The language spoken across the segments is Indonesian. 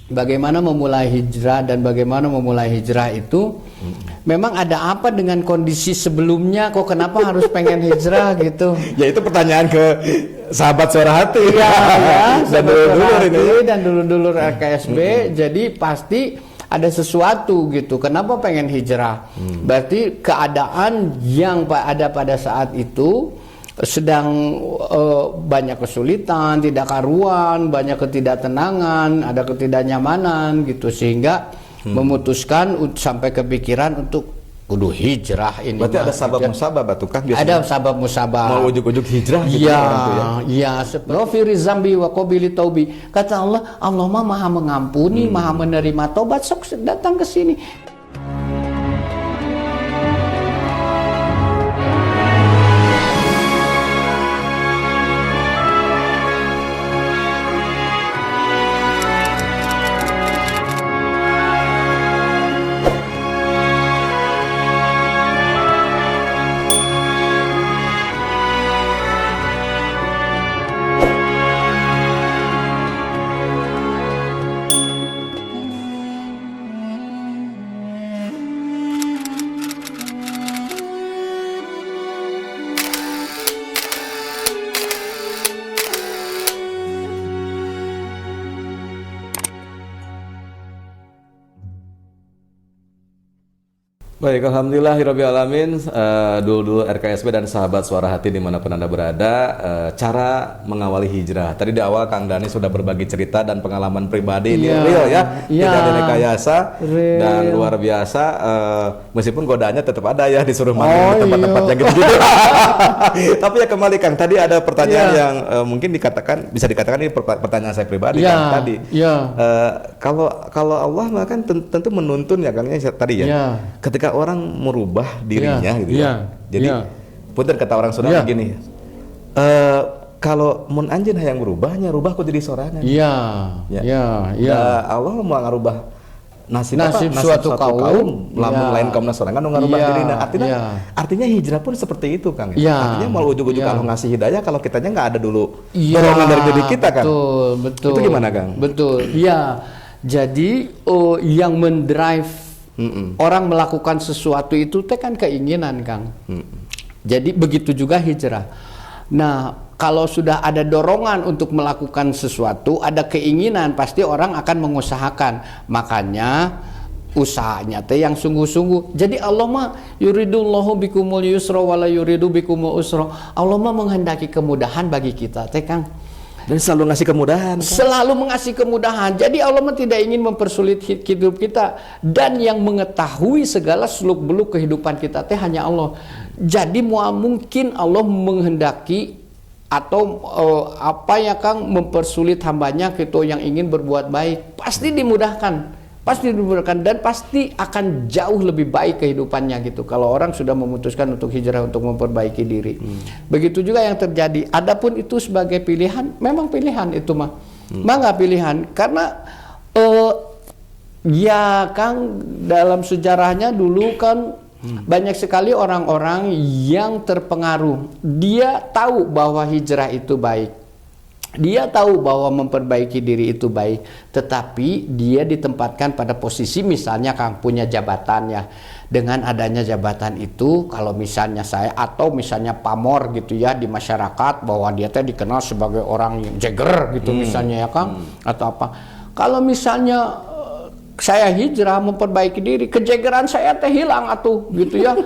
bagaimana memulai hijrah dan bagaimana memulai hijrah itu memang ada apa dengan kondisi sebelumnya kok kenapa harus pengen hijrah gitu. Ya itu pertanyaan ke sahabat suara hati ya, dan dulur-dulur ini dan dulur-dulur RKSB. Jadi pasti ada sesuatu gitu. Kenapa pengen hijrah? Berarti keadaan yang ada pada saat itu sedang banyak kesulitan, tidak karuan, banyak ketidaktenangan, ada ketidaknyamanan gitu sehingga memutuskan sampai kepikiran untuk kudu hijrah ini. Berarti ada sabab musabab tuh kan biasanya. Ada sabab musabab. Mau ujuk-ujuk hijrah gitu ya. Iya, ghafiri zambi wa qabili taubi. Kata Allah, Allah mah Maha mengampuni, Maha menerima tobat. Sok datang ke sini. Baik, alhamdulillahirabbil alamin. Dulu RKSB dan sahabat suara hati dimanapun Anda berada, cara mengawali hijrah. Tadi di awal Kang Dhani sudah berbagi cerita dan pengalaman pribadi ini real ya, tidak ada rekayasa dan luar biasa. Meskipun godaannya tetap ada ya, disuruh mandi di tempat-tempatnya gitu. Tapi ya kembali Kang, tadi ada pertanyaan yang mungkin bisa dikatakan ini pertanyaan saya pribadi Kang tadi. Kalau Allah mah kan tentu menuntun ya Kang tadi ya. Ketika orang merubah dirinya gitu ya. Jadi punten kata orang Sunda begini. Kalau mun anjeun hayang berubahnya rubah ku jadi sorangan. Allah mau ngarubah nasib suatu kaum lamun lain kaum sorangan nu ngarubah dirina. Artinya hijrah pun seperti itu Kang. Artinya mau ujug-ujug Allah ngasih hidayah kalau kitanya nggak ada dulu dorongan dari diri kita kan. Betul. Itu gimana Kang? Betul. Iya. Jadi yang mendrive orang melakukan sesuatu itu kan keinginan Kang. Jadi begitu juga hijrah. Nah, kalau sudah ada dorongan untuk melakukan sesuatu, ada keinginan, pasti orang akan mengusahakan. Makanya usahanya teh yang sungguh-sungguh. Jadi Allah mah yuridullahu bikumul yusra wala yuridu bikumul usra. Allah mah menghendaki kemudahan bagi kita teh Kang. Dan selalu ngasih kemudahan kan? Selalu mengasih kemudahan. Jadi Allah tidak ingin mempersulit hidup kita. Dan yang mengetahui segala seluk-beluk kehidupan kita teh hanya Allah. Jadi mungkin Allah menghendaki atau apa ya Kang mempersulit hambanya gitu yang ingin berbuat baik. Pasti dimudahkan. Pasti dimudahkan dan pasti akan jauh lebih baik kehidupannya gitu kalau orang sudah memutuskan untuk hijrah untuk memperbaiki diri. Begitu juga yang terjadi. Adapun itu sebagai pilihan, memang pilihan itu mah. Nggak pilihan karena ya Kang dalam sejarahnya dulu kan banyak sekali orang-orang yang terpengaruh. Dia tahu bahwa hijrah itu baik. Dia tahu bahwa memperbaiki diri itu baik, tetapi dia ditempatkan pada posisi misalnya Kang punya jabatan ya. Dengan adanya jabatan itu, kalau misalnya saya atau misalnya pamor gitu ya di masyarakat bahwa dia teh dikenal sebagai orang yang jagger gitu misalnya ya Kang atau apa. Kalau misalnya saya hijrah memperbaiki diri, kejegeran saya teh hilang atuh gitu ya.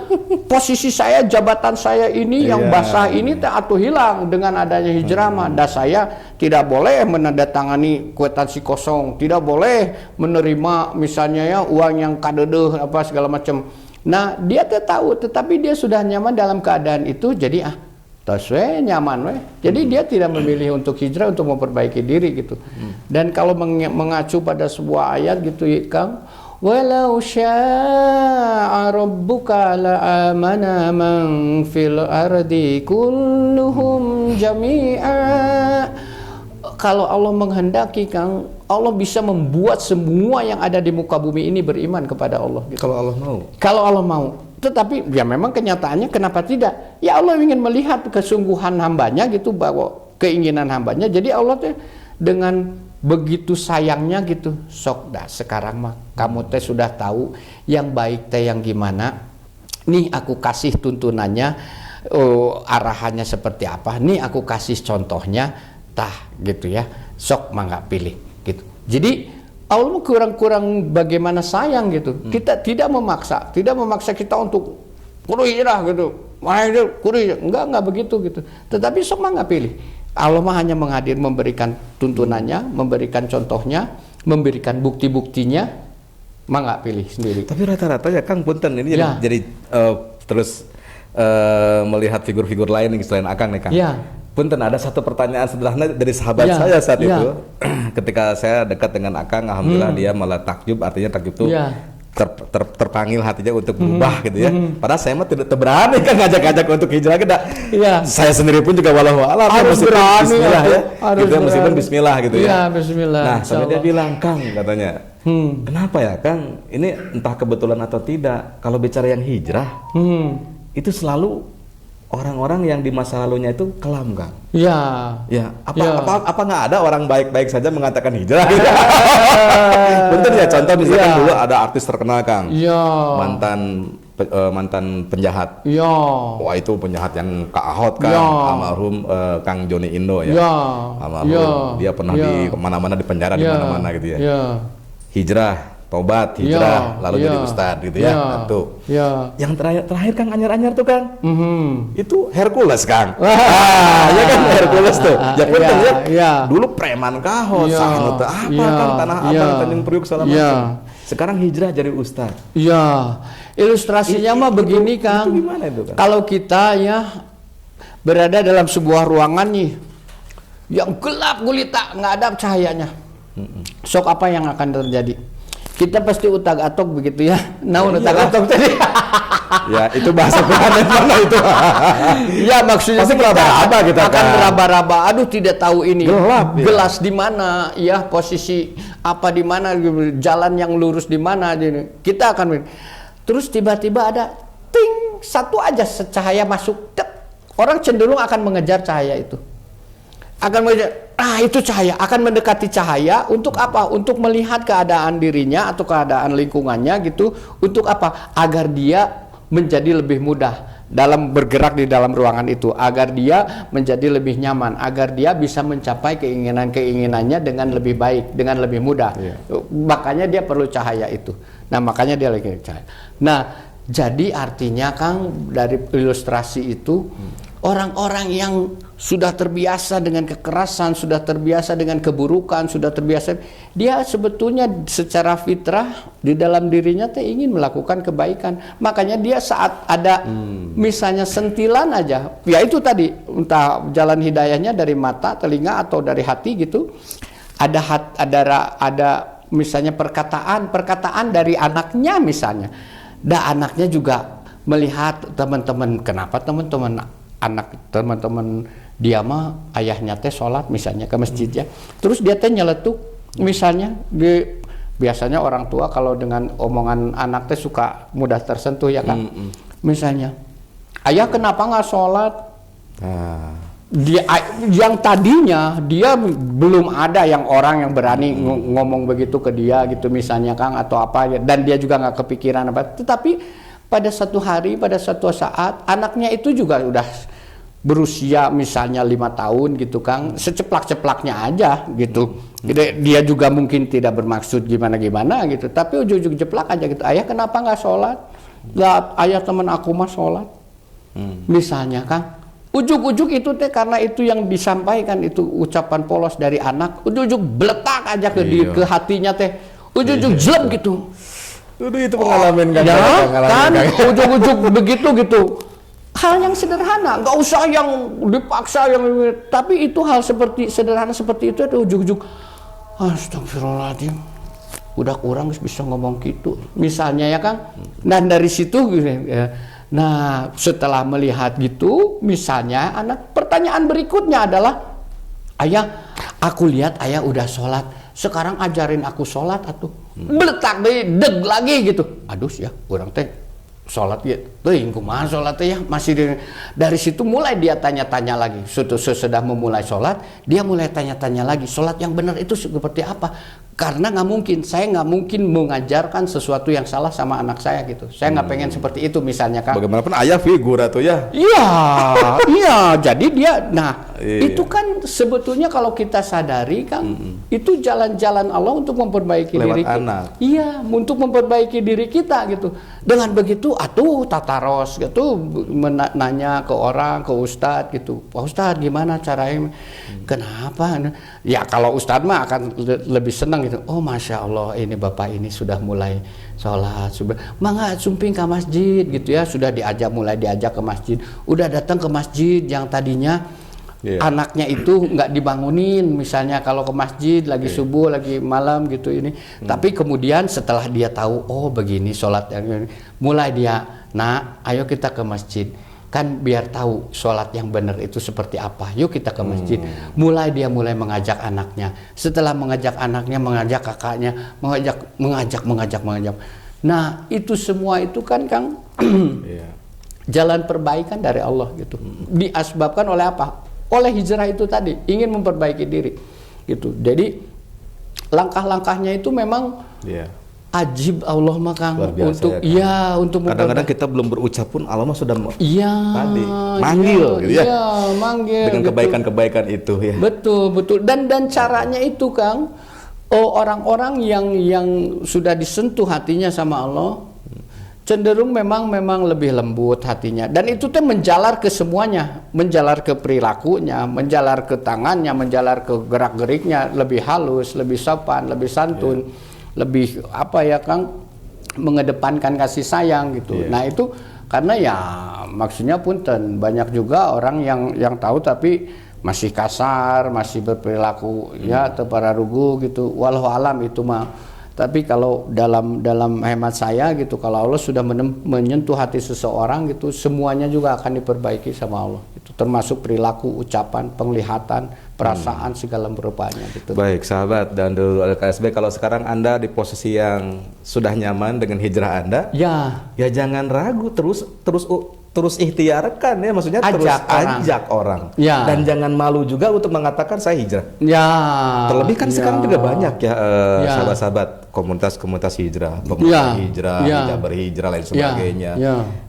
Posisi saya, jabatan saya ini yang basah ini teh atuh hilang dengan adanya hijrah mah. Dan saya tidak boleh menandatangani kwitansi kosong, tidak boleh menerima misalnya ya uang yang kadedeh apa segala macam. Nah, dia teh tahu tetapi dia sudah nyaman dalam keadaan itu jadi tos we nyaman we. Jadi dia tidak memilih untuk hijrah untuk memperbaiki diri gitu. Dan kalau mengacu pada sebuah ayat gitu ya Kang, walau syaa rabbuka la amana man fil ardi kulluhum jami'a. Kalau Allah menghendaki Kang, Allah bisa membuat semua yang ada di muka bumi ini beriman kepada Allah gitu. Kalau Allah mau. Kalau Allah mau. Tetapi ya memang kenyataannya kenapa tidak? Ya Allah ingin melihat kesungguhan hambanya gitu bahwa keinginan hambanya. Jadi Allah tuh dengan begitu sayangnya gitu, sok dah sekarang mah kamu teh sudah tahu yang baik teh yang gimana. Nih aku kasih tuntunannya, arahannya seperti apa. Nih aku kasih contohnya, tah gitu ya. Sok mangga pilih gitu. Jadi Allah kurang-kurang bagaimana sayang gitu. Kita tidak memaksa kita untuk kudu hijrah gitu. Enggak begitu gitu. Tetapi sok mangga pilih. Allah mah hanya memberikan tuntunannya, memberikan contohnya, memberikan bukti-buktinya, mangga pilih sendiri. Tapi rata-rata ya Kang punten ini Ya. jadi terus melihat figur-figur lain yang selain Akang nih Kang. Ya. Punten, ada satu pertanyaan sederhana dari sahabat Ya. saya saat Ya. itu. Ketika saya dekat dengan Akang, alhamdulillah dia malah takjub, artinya takjub itu Ya. terpanggil hatinya untuk berubah gitu ya. Padahal saya mah tidak berani kan ngajak-ngajak untuk hijrah kita. Iya. Saya sendiri pun juga walau alam Harus meskipun berani, bismillah ya. harus Gitu, meskipun berani. bismillah gitu ya. Iya, bismillah, Nah, sampai dia insyaallah. bilang, Kang katanya, kenapa ya Kang? Ini entah kebetulan atau tidak. Kalau bicara yang hijrah, itu selalu orang-orang yang di masa lalunya itu kelam Kang. Ya. Ya, Ya. apa nggak ada orang baik-baik saja mengatakan hijrah? Gitu. Bener ya, contoh misalkan Ya. dulu ada artis terkenal Kang, Ya. mantan penjahat. Ya. Wah itu penjahat yang Ahok kan, Ya. almarhum Kang Joni Indo ya. Ya. Almarhum, Ya. dia pernah Ya. di mana-mana di penjara di Ya. mana-mana gitu ya. Ya. Hijrah, tobat, hijrah, lalu jadi ustadz gitu ya. Nah, tuh. Ya. Yang terakhir Kang anyar-anyar tuh Kang. Mhm. Itu Hercules Kang. Ya kan Hercules tuh. Ya punten Iya, ya. iya. Dulu preman kahot, Iya, sahnu teu apa iya, kan Tanah iya. Abang, Tanjung Priuk segala Iya. macam. Sekarang hijrah jadi ustaz. Ya, ilustrasinya mah begini Kang. Itu gimana itu Kang? Kalau kita ya berada dalam sebuah ruangan nih yang gelap gulita, nggak ada cahayanya. Sok apa yang akan terjadi? Kita pasti utak-atok begitu ya. Naon utak-atok tadi? Ya, itu bahasa Quran yang mana itu? Ya maksudnya Pasti kita meraba-raba kita akan kan. meraba-raba. Aduh tidak tahu ini Gelap, ya. gelas di mana, ya posisi apa di mana, jalan yang lurus di mana. Kita akan terus tiba-tiba ada ting satu aja cahaya masuk. Tek. Orang cenderung akan mengejar cahaya itu. Akan mengejar, itu cahaya, akan mendekati cahaya untuk apa? Untuk melihat keadaan dirinya atau keadaan lingkungannya gitu. Untuk apa? Agar dia menjadi lebih mudah dalam bergerak di dalam ruangan itu, agar dia menjadi lebih nyaman, agar dia bisa mencapai keinginan-keinginannya dengan lebih baik, dengan lebih mudah. Makanya dia perlu cahaya itu. Nah, makanya dia lagi cahaya. Nah, jadi artinya Kang dari ilustrasi itu orang-orang yang sudah terbiasa dengan kekerasan, sudah terbiasa dengan keburukan, sudah terbiasa, dia sebetulnya secara fitrah di dalam dirinya teh ingin melakukan kebaikan. Makanya dia saat ada misalnya sentilan aja, ya itu tadi entah jalan hidayahnya dari mata, telinga atau dari hati gitu. Ada misalnya perkataan dari anaknya misalnya. Dan anaknya juga melihat teman-teman, kenapa teman-teman dia mah ayahnya teh sholat misalnya ke masjid ya, terus dia teh nyeletuk misalnya biasanya orang tua kalau dengan omongan anak teh suka mudah tersentuh ya kan. Misalnya, ayah kenapa nggak sholat? Dia yang tadinya dia belum ada yang orang yang berani ngomong begitu ke dia gitu misalnya Kang atau apa, dan dia juga nggak kepikiran apa, tetapi pada satu hari, pada suatu saat anaknya itu juga udah berusia misalnya 5 tahun gitu Kang, seceplak-ceplaknya aja gitu. Dia juga mungkin tidak bermaksud gimana-gimana gitu, tapi ujung-ujung jeplak aja gitu. Ayah kenapa nggak sholat? Nggak, ayah teman aku mah sholat. Misalnya Kang, ujung-ujung itu teh karena itu yang disampaikan itu ucapan polos dari anak, ujung-ujung beletak aja ke hatinya teh, ujung-ujung jelek gitu. Itu pengalaman Kang. Ya kan, ujung-ujung begitu gitu. Hal yang sederhana, nggak usah yang dipaksa, tapi itu hal seperti sederhana seperti itu ujung-ujung, astagfirullahaladzim, udah kurang bisa ngomong gitu, misalnya ya Kang. Dan dari situ, nah setelah melihat gitu, misalnya anak, pertanyaan berikutnya adalah, ayah, aku lihat ayah udah sholat, sekarang ajarin aku sholat atuh. Beletak deh, deg lagi gitu. Aduh ya, kurang teh sholat ya, teuing kumaha sholat teh ya, masih dari situ mulai dia tanya-tanya lagi. Sudah memulai sholat, dia mulai tanya-tanya lagi, sholat yang benar itu seperti apa? Karena saya nggak mungkin mengajarkan sesuatu yang salah sama anak saya gitu. Saya nggak pengen seperti itu misalnya kan. Bagaimanapun ayah figur tuh ya. Iya, iya. Jadi dia, itu kan sebetulnya kalau kita sadari kan, itu jalan-jalan Allah untuk memperbaiki Lewat diri kita. anak. Iya, untuk memperbaiki diri kita gitu. Dengan begitu, tataros gitu, nanya ke orang, ke ustadz gitu. Pak Ustadz gimana caranya? Kenapa? Ya kalau ustadz mah akan lebih senang gitu. Oh masya Allah, ini bapak ini sudah mulai sholat, mangga sumping ke masjid gitu ya, sudah mulai diajak ke masjid, udah datang ke masjid yang tadinya anaknya itu nggak dibangunin, misalnya kalau ke masjid lagi subuh, lagi malam gitu ini, tapi kemudian setelah dia tahu, oh begini sholat yang ini, mulai dia, ayo kita ke masjid. Kan biar tahu sholat yang benar itu seperti apa. Yuk kita ke masjid. Dia mulai mengajak anaknya. Setelah mengajak anaknya, mengajak kakaknya, mengajak. Nah itu semua itu kan Kang jalan perbaikan dari Allah gitu. Diasbabkan oleh apa? Oleh hijrah itu tadi, ingin memperbaiki diri gitu. Jadi langkah-langkahnya itu memang ajib Allah mah Kang untuk untuk kadang-kadang kita belum berucap pun Allah mah sudah tadi manggil gitu ya. Manggil dengan kebaikan-kebaikan itu ya. Betul. Dan caranya itu Kang, orang-orang yang sudah disentuh hatinya sama Allah cenderung memang lebih lembut hatinya, dan itu tuh menjalar ke semuanya, menjalar ke perilakunya, menjalar ke tangannya, menjalar ke gerak-geriknya, lebih halus, lebih sopan, lebih santun. Lebih Kang, mengedepankan kasih sayang gitu. Nah itu karena ya maksudnya punten, banyak juga orang yang tahu tapi masih kasar, masih berperilaku tepararugu gitu. Walau alam itu mah. Tapi kalau dalam hemat saya gitu, kalau Allah sudah menyentuh hati seseorang gitu, semuanya juga akan diperbaiki sama Allah. Itu termasuk perilaku, ucapan, penglihatan, perasaan segala berupanya gitu. Baik sahabat dan dulu RKSB, kalau sekarang Anda di posisi yang sudah nyaman dengan hijrah Anda, ya jangan ragu, terus ikhtiarkan ya, maksudnya ajak orang. Dan jangan malu juga untuk mengatakan saya hijrah. Terlebih kan sekarang juga banyak sahabat-sahabat komunitas hijrah, pemuda hijrah, hijaber hijrah lain sebagainya.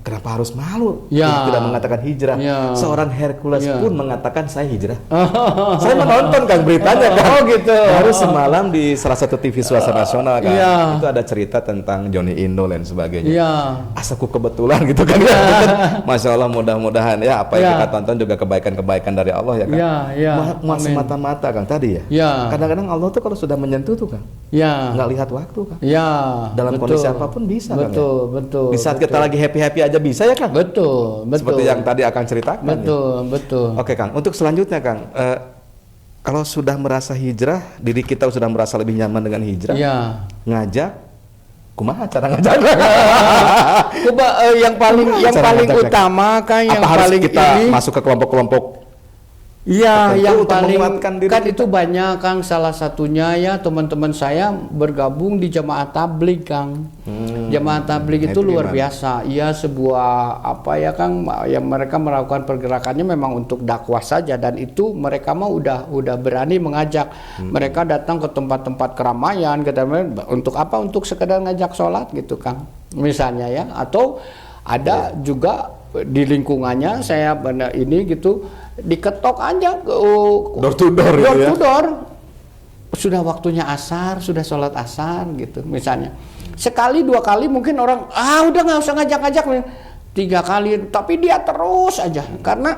Kenapa harus malu tidak mengatakan hijrah? Seorang Hercules pun mengatakan saya hijrah. Saya menonton Kang beritanya Kang. Oh gitu. Baru semalam di salah satu TV swasta nasional Kang. Itu ada cerita tentang Johnny Indo dan sebagainya. Asaku kebetulan gitu kan. Masya Allah, mudah-mudahan ya apa yang kita tonton juga kebaikan-kebaikan dari Allah ya Kang. Semata-mata Kang tadi ya. Kadang-kadang Allah tuh kalau sudah menyentuh tuh Kang, nggak lihat waktu Kang. Dalam kondisi apapun bisa Kang. Betul. Di saat kita lagi happy-happy aja bisa ya Kang. Betul. Seperti yang tadi akan ceritakan. Betul. Oke Kang, untuk selanjutnya Kang, kalau sudah merasa hijrah, diri kita sudah merasa lebih nyaman dengan hijrah, ngajak, kumaha cara ngajak? Yang paling utama kan, yang paling kita masuk ke kelompok-kelompok. Yang paling kan kita. Itu banyak Kang, salah satunya ya teman-teman saya bergabung di jamaah tabligh Kang. Jamaah tabligh itu luar biasa. Iya, sebuah Kang, yang mereka melakukan pergerakannya memang untuk dakwah saja, dan itu mereka mah udah berani mengajak. Mereka datang ke tempat-tempat keramaian untuk apa? Untuk sekedar ngajak sholat gitu Kang. Misalnya ya, atau ada juga di lingkungannya saya ini gitu, diketok aja door to door to door. Sudah waktunya asar, sudah sholat asar gitu misalnya. Sekali dua kali mungkin orang udah nggak usah ngajak-ngajak, 3 kali, tapi dia terus aja. Karena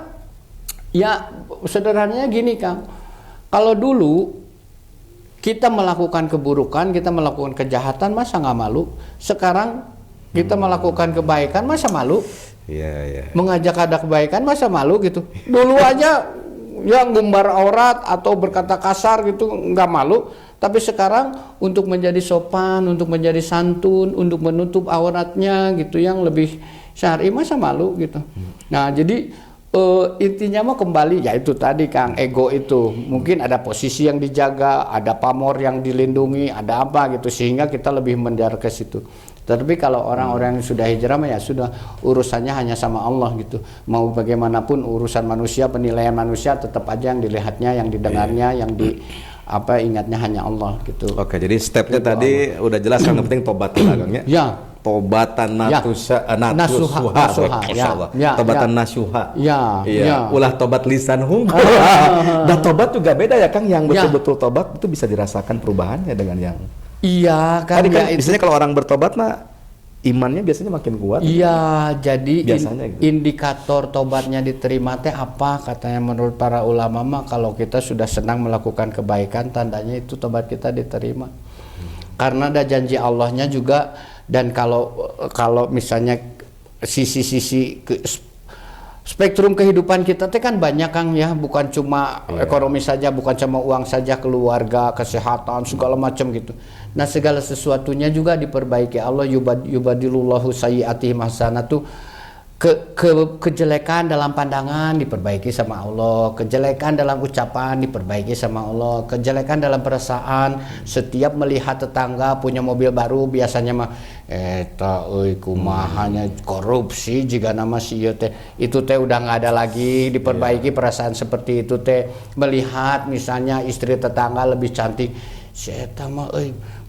ya sederhananya gini Kang, kalau dulu kita melakukan keburukan, kita melakukan kejahatan, masa nggak malu? Sekarang kita melakukan kebaikan, masa malu? Mengajak ada kebaikan, masa malu gitu? Dulu aja ya ngumbar aurat atau berkata kasar gitu nggak malu, tapi sekarang untuk menjadi sopan, untuk menjadi santun, untuk menutup auratnya gitu yang lebih syar'i, masa malu gitu. Nah jadi intinya mah kembali ya itu tadi Kang, ego itu mungkin ada posisi yang dijaga, ada pamor yang dilindungi, ada apa gitu, sehingga kita lebih menjar ke situ. Tapi kalau orang-orang yang sudah hijrah ya sudah urusannya hanya sama Allah gitu. Mau bagaimanapun urusan manusia, penilaian manusia tetap aja yang dilihatnya, yang didengarnya, yang ingatnya hanya Allah gitu. Oke, jadi stepnya tadi udah jelas kan, yang penting tobat Kang ya. Ya. Tobatan nasuha, tobatan nasuha. Ya. Ulah tobat lisan hungkul. Dan tobat juga beda ya Kang, yang betul-betul tobat itu bisa dirasakan perubahannya dengan yang. Iya kan. Tadi kan biasanya kalau orang bertobat mah imannya biasanya makin kuat. Iya, jadi biasanya gitu. Indikator tobatnya diterima teh apa? Katanya menurut para ulama mah kalau kita sudah senang melakukan kebaikan, tandanya itu tobat kita diterima. Karena ada janji Allahnya juga. Dan kalau misalnya sisi-sisi spektrum kehidupan kita teh kan banyak Kang ya, bukan cuma ekonomi saja, bukan cuma uang saja, keluarga, kesehatan, segala macam gitu. Nah, segala sesuatunya juga diperbaiki. Allah yubadilullahu sayyi'atihim hasanatu. Kejelekan dalam pandangan diperbaiki sama Allah, kejelekan dalam ucapan diperbaiki sama Allah, kejelekan dalam perasaan, setiap melihat tetangga punya mobil baru biasanya mah kumahanya korupsi jika nama si itu teh udah nggak ada lagi, diperbaiki perasaan seperti itu teh. Melihat misalnya istri tetangga lebih cantik, eta mah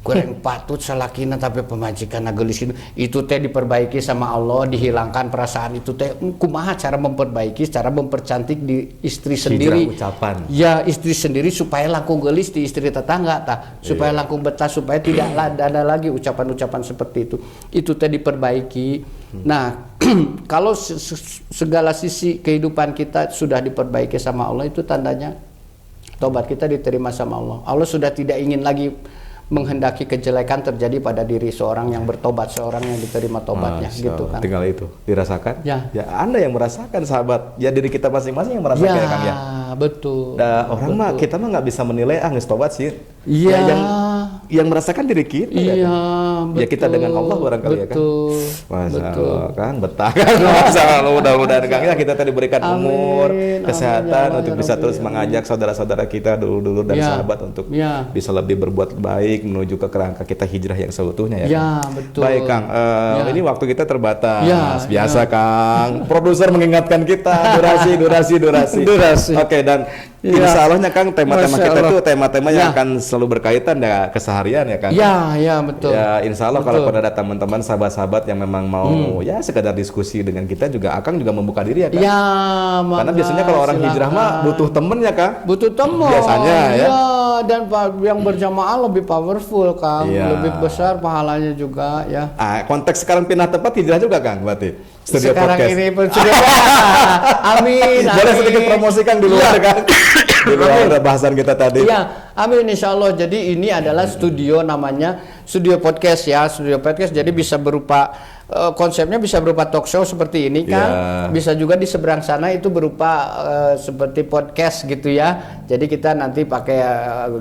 goreng patut salakina tapi pemajikan gelis itu teh diperbaiki sama Allah, dihilangkan perasaan itu teh. Kumaha cara memperbaiki, cara mempercantik di istri sendiri. Ucapan. Ya, istri sendiri supaya langkung gelis di istri tetangga supaya langkung betah, supaya tidak ada lagi ucapan-ucapan seperti itu. Itu teh diperbaiki. Nah, kalau segala sisi kehidupan kita sudah diperbaiki sama Allah, itu tandanya tobat kita diterima sama Allah. Allah sudah tidak ingin lagi menghendaki kejelekan terjadi pada diri seorang yang bertobat, seorang yang diterima tobatnya. Gitu kan. Tinggal itu dirasakan. Ya Anda yang merasakan, sahabat. Ya, diri kita masing-masing yang merasakan ya Kang ya. Betul. Orang mah kita mah nggak bisa menilai geus tobat sih. Iya. Yang merasakan diri kita. Iya. Betul. Ya kita dengan Allah barangkali ya Kang. Masya Allah Kang, betah kan. Masya Allah, mudah-mudahan Kang ya kita tadi diberikan umur, kesehatan untuk bisa terus mengajak saudara-saudara kita dulu dan sahabat untuk bisa lebih berbuat baik menuju ke kerangka kita hijrah yang seutuhnya ya. Ya, betul. Baik Kang, ini waktu kita terbatas. Biasa Kang, produser mengingatkan kita durasi. Oke, dan insya Allahnya Kang tema-tema kita itu tema-tema yang akan selalu berkaitan ya keseharian ya Kang. Ya, betul. Ya, insya Allah kalau ada teman-teman sahabat-sahabat yang memang mau ya sekedar diskusi dengan kita juga, Akang juga membuka diri ya Kang. Ya, karena biasanya kalau orang hijrah mah butuh temen ya Kang. Butuh teman. Biasanya ya. Dan yang berjamaah lebih powerful Kang, lebih besar pahalanya juga ya. Konteks sekarang pindah tempat hijrah juga Kang berarti. Studio sekarang podcast. Ini studio amin. Boleh sedikit promosi Kang di luar Kang. Di luar bahasan kita tadi. Iya, amin insya Allah. Jadi ini adalah studio, namanya studio podcast ya, studio podcast. Jadi bisa berupa konsepnya bisa berupa talk show seperti ini kan, bisa juga di seberang sana itu berupa seperti podcast gitu ya. Jadi kita nanti pakai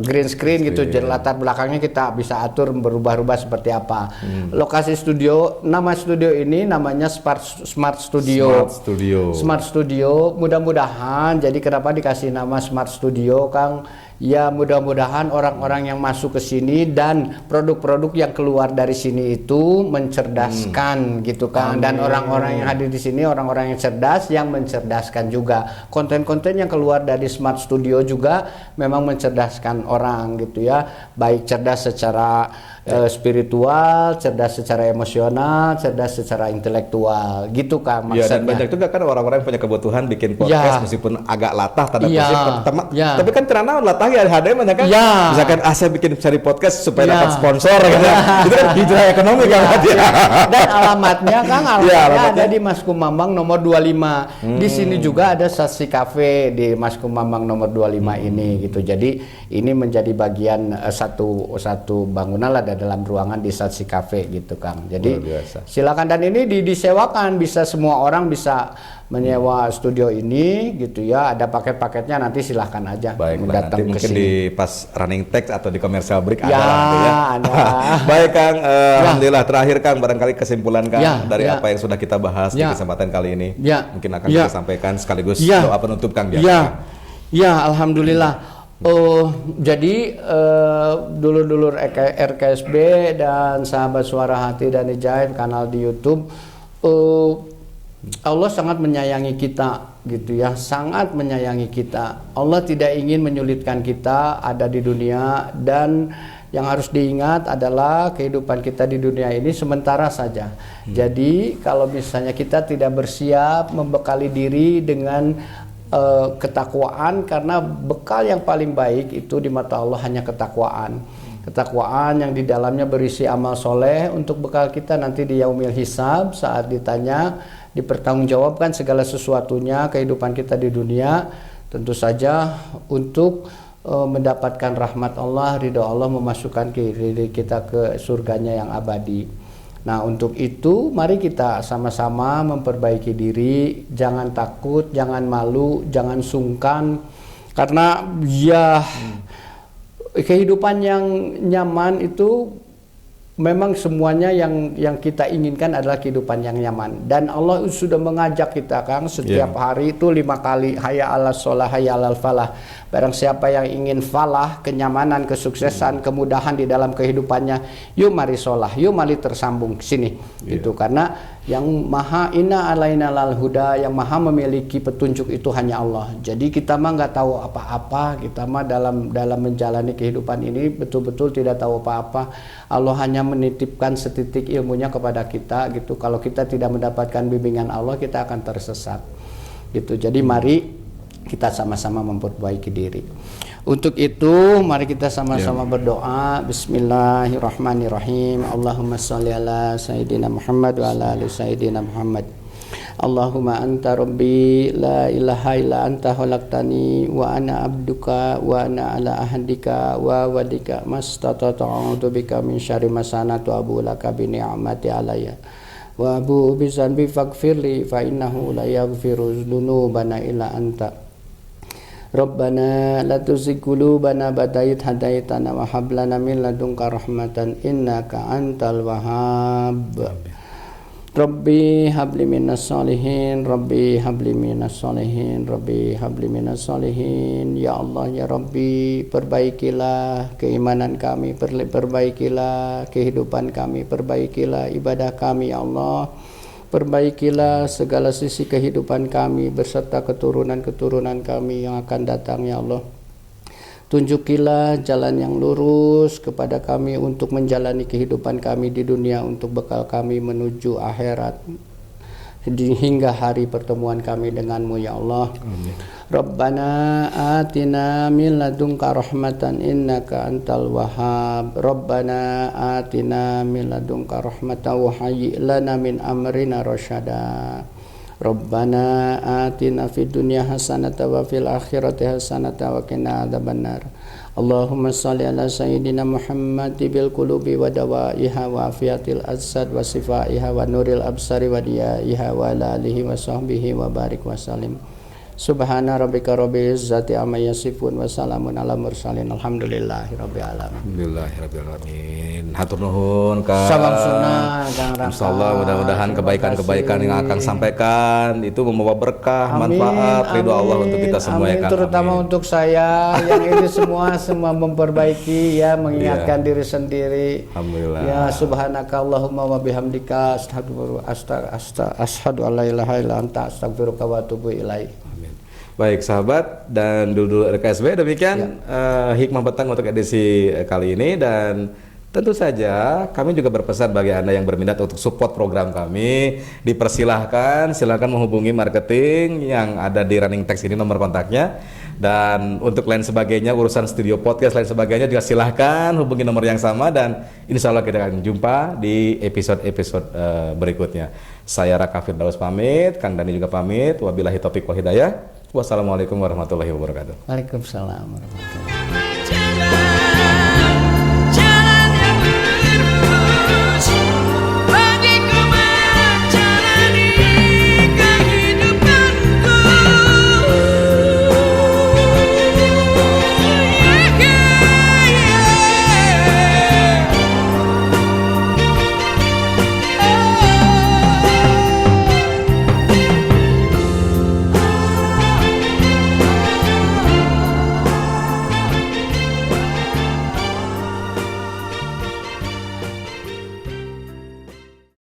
green screen gitu, jadi latar belakangnya kita bisa atur berubah-ubah seperti apa. Lokasi studio, nama studio ini namanya Smart Studio. Smart Studio. Mudah-mudahan, jadi kenapa dikasih nama Smart Studio Kang? Ya, mudah-mudahan orang-orang yang masuk ke sini dan produk-produk yang keluar dari sini itu mencerdaskan gitu kan. Dan orang-orang yang hadir di sini orang-orang yang cerdas, yang mencerdaskan juga. Konten-konten yang keluar dari Smart Studio juga memang mencerdaskan orang gitu ya. Baik cerdas secara spiritual, cerdas secara emosional, cerdas secara intelektual gitu kan maksudnya. Dan banyak juga kan orang-orang yang punya kebutuhan bikin podcast meskipun agak latah tanda kutip. Tapi kan karena latah ya HDM banyak kan. Misalkan saya bikin cari podcast supaya dapat sponsor gitu. Itu kan hijrah ekonomi kan. Dan alamatnya Kang, ada di Maskum Mambang nomor 25. Di sini juga ada Saksi Cafe di Maskum Mambang nomor 25 ini gitu. Jadi ini menjadi bagian satu bangunan lah dalam ruangan di Saksi Cafe gitu Kang. Jadi silakan, dan ini disewakan, bisa semua orang bisa menyewa studio ini gitu ya. Ada paket-paketnya, nanti silahkan aja. Baik, nanti mungkin di pas running text atau di commercial break ada nanti ya. Ada. Baik Kang, alhamdulillah. Terakhir Kang, barangkali kesimpulan Kang dari apa yang sudah kita bahas di kesempatan kali ini. Mungkin akan kita sampaikan sekaligus doa penutup Kang. Ya, alhamdulillah. Jadi dulur-dulur RKSB dan sahabat Suara Hati dan Hijaib kanal di YouTube, Allah sangat menyayangi kita gitu ya, sangat menyayangi kita. Allah tidak ingin menyulitkan kita ada di dunia, dan yang harus diingat adalah kehidupan kita di dunia ini sementara saja. Jadi kalau misalnya kita tidak bersiap membekali diri dengan ketakwaan, karena bekal yang paling baik itu di mata Allah hanya ketakwaan. Ketakwaan yang di dalamnya berisi amal soleh untuk bekal kita nanti di yaumil hisab, saat ditanya, dipertanggungjawabkan segala sesuatunya kehidupan kita di dunia, tentu saja untuk mendapatkan rahmat Allah, ridho Allah, memasukkan diri kita ke surganya yang abadi. Nah, untuk itu mari kita sama-sama memperbaiki diri, jangan takut, jangan malu, jangan sungkan, karena ya kehidupan yang nyaman itu memang semuanya yang kita inginkan adalah kehidupan yang nyaman, dan Allah sudah mengajak kita, Kang, setiap hari itu 5 kali, hayya 'alas shalah, hayya 'alal falah. Barang siapa yang ingin falah, kenyamanan, kesuksesan, kemudahan di dalam kehidupannya, yuk mari sholah, yuk mari tersambung sini gitu. Karena yang maha inna alaina lal huda, yang maha memiliki petunjuk itu hanya Allah. Jadi kita mah nggak tahu apa-apa, kita mah dalam menjalani kehidupan ini betul-betul tidak tahu apa-apa. Allah hanya menitipkan setitik ilmunya kepada kita gitu. Kalau kita tidak mendapatkan bimbingan Allah, kita akan tersesat gitu. Jadi mari kita sama-sama memperbaiki diri. Untuk itu mari kita sama-sama berdoa. Bismillahirrahmanirrahim. Allahumma sholli ala sayyidina Muhammad wa ala ali sayyidina Muhammad. Allahumma anta rabbi la ilaha illa anta khalaqtani wa ana abduka wa ana ala ahdika wa wadika mastata'tu a'udzu bika min syarri ma sana'tu abu laka bi ni'mati alayya wa abu bi dzanbi faghfirli fa innahu la yaghfiru dzunubana illa anta. Rabbana la tuzigh qulubana ba'da idh hadaitana wa hab lana min ladunka rahmatan innaka antal wahhab. Rabbi habli minas solihin, Rabbi habli minas solihin, Rabbi habli minas solihin. Ya Allah, ya Rabbi, perbaikilah keimanan kami, perbaikilah kehidupan kami, perbaikilah ibadah kami, ya Allah. Perbaikilah segala sisi kehidupan kami beserta keturunan-keturunan kami yang akan datang, ya Allah. Tunjukilah jalan yang lurus kepada kami untuk menjalani kehidupan kami di dunia, untuk bekal kami menuju akhirat hingga hari pertemuan kami denganmu, ya Allah. Amin. Rabbana atina min ladunka rahmatan innaka antal wahhab. Rabbana atina min ladunka rahmatan wa hayyi lana min amrina rasyada. Rabbana atina fid dunya hasanatan wa fil akhirati hasanatan wa qina adzabannar. Allahumma shalli ala sayyidina Muhammad bil qulubi wa dawaiha wa afiyatil asad wa sifaiha wa nuril absari wa diyaiha wa ala alihi wa sahbihi wa barik wa salim. Subhana rabbika rabbil izzati amma yasifun wa salamun ala mursalin alhamdulillahi rabbil alamin. Alhamdulillahi rabbil alamin. Hatur nuhun Kang. Salam sunnah Kang Raka. Insyaallah mudah-mudahan kebaikan-kebaikan yang akan sampaikan itu membawa berkah, manfaat, ridho Allah untuk kita semua, ya Kang. Terutama untuk saya yang ini semua memperbaiki ya, mengingatkan diri sendiri. Alhamdulillah. Ya subhanakallahumma wa bihamdika asyhadu an la ilaha illa anta astaghfiruka wa atubu ilaik. Baik sahabat dan dulu RKSB, demikian hikmah petang untuk edisi kali ini, dan tentu saja kami juga berpesan bagi Anda yang berminat untuk support program kami, dipersilahkan, silakan menghubungi marketing yang ada di running text ini nomor kontaknya, dan untuk lain sebagainya, urusan studio podcast lain sebagainya juga silahkan hubungi nomor yang sama, dan insya Allah kita akan jumpa di episode-episode berikutnya. Saya Raka Firdaus pamit, Kang Dani juga pamit, wabillahi taufiq wal hidayah. Wassalamualaikum warahmatullahi wabarakatuh. Waalaikumsalam warahmatullahi wabarakatuh.